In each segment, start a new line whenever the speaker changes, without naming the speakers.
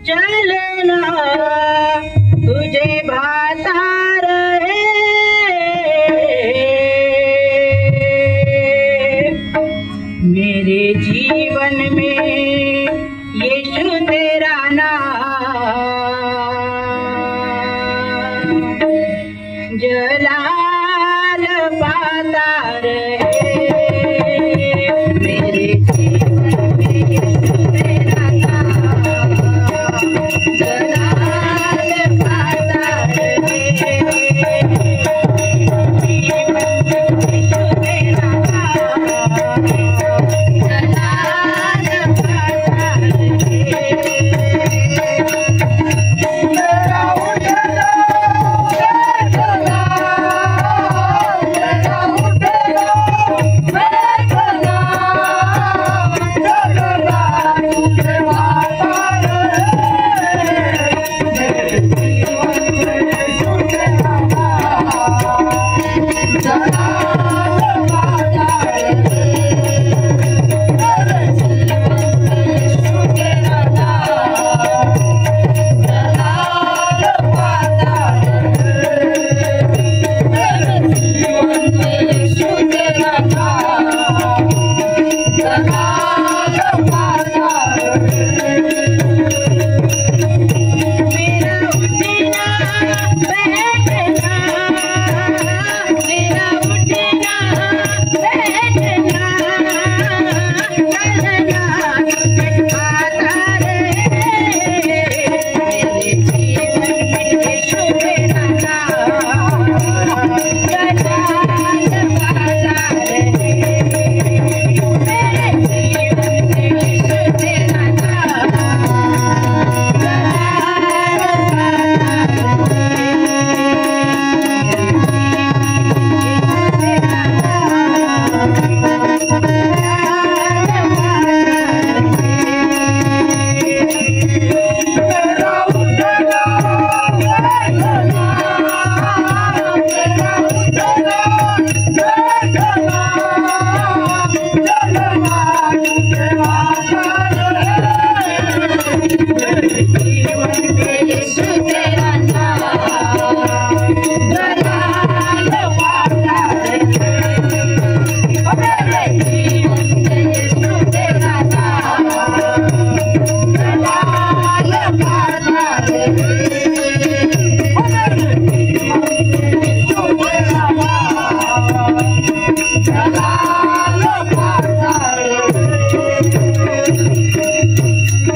चलना तुझे भाता रहे, मेरे जीवन में यीशु तेरा नाम जलाल पाता रहे, मेरे जीवन में यीशु तेरा नाम जलाल पाता रहे, जीवन में यीशु तेरा नाम जलाल पाता रहे। मेरा उठना बैठना, मेरा उठना बैठना, चलना तुझे भाता रहे, मेरे जीवन में यीशु तेरा नाम जलाल पाता रहे, मेरे जीवन में यीशु तेरा नाम जलाल पाता रहे, मेरे जीवन में यीशु तेरा नाम जलाल पाता रहे। मेरा उठना बैठना, मेरा उठना बैठना, चलना तुझे भाता रहे, मेरे जीवन में यीशु तेरा नाम जलाल पाता रहे, मेरे जीवन में यीशु तेरा नाम जलाल पाता मेरा उठना बैठना, मेरा उठना बैठना, चलना तुझे भाता रहे, मेरे जीवन में यीशु तेरा नाम जलाल पाता रहे, मेरे जीवन में यीशु तेरा नाम जलाल पाता रहे, मेरे जीवन में यीशु तेरा नाम जलाल पाता रहे।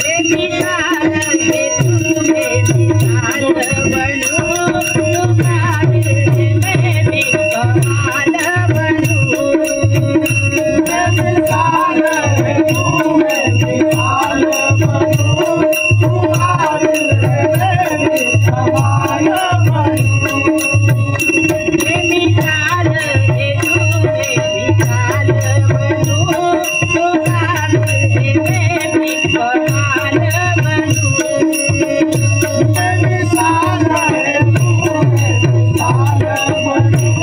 बेमिसाल है तू, बेमिसाल बनूं, तू काबिल है मैं भी कमाल बनूं, बेमिसाल है तू, बेमिसाल बनूं, तू काबिल है मैं भी कमाल बनूं, बेमिसाल है तू, बेमिसाल बनूं, तू काबिल है मैं भी कमाल बनूं, बेमिसाल है तू, बेमिसाल बनूं,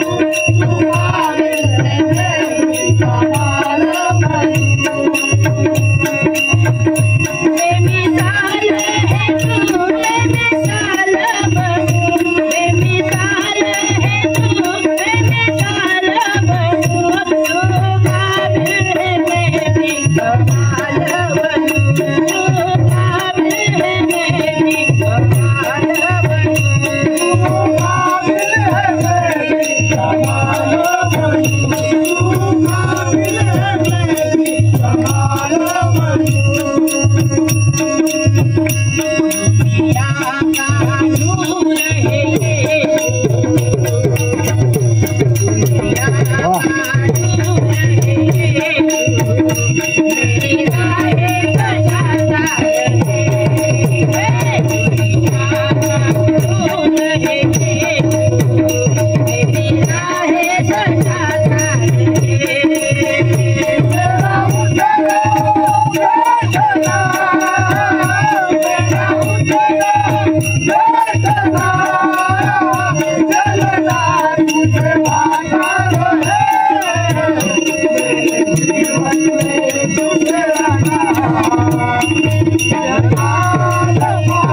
तू काबिल है मैं भी कमाल बनूं, बेमिसाल है तू, बेमिसाल बनूं, बेमिसाल है तू, बेमिसाल बनूं, तू काबिल है मैं भी कमाल बनूं, तू काबिल है मैं भी कमाल बनूं, तू काबिल है मैं भी कमाल बनूं, तू काबिल है मैं भी कमाल बनूं। दुनिया का नूर है ये, दुनिया का नूर है ये, मेरी राहें सजाता रहे, दुनिया का नूर है ये, मेरी राहें सजाता रहे, मेरा उठना बैठना, मेरा उठना बैठना, चलना तुझे भाता रहे, मेरे जीवन में यीशु तेरा नाम जलाल पाता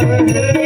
है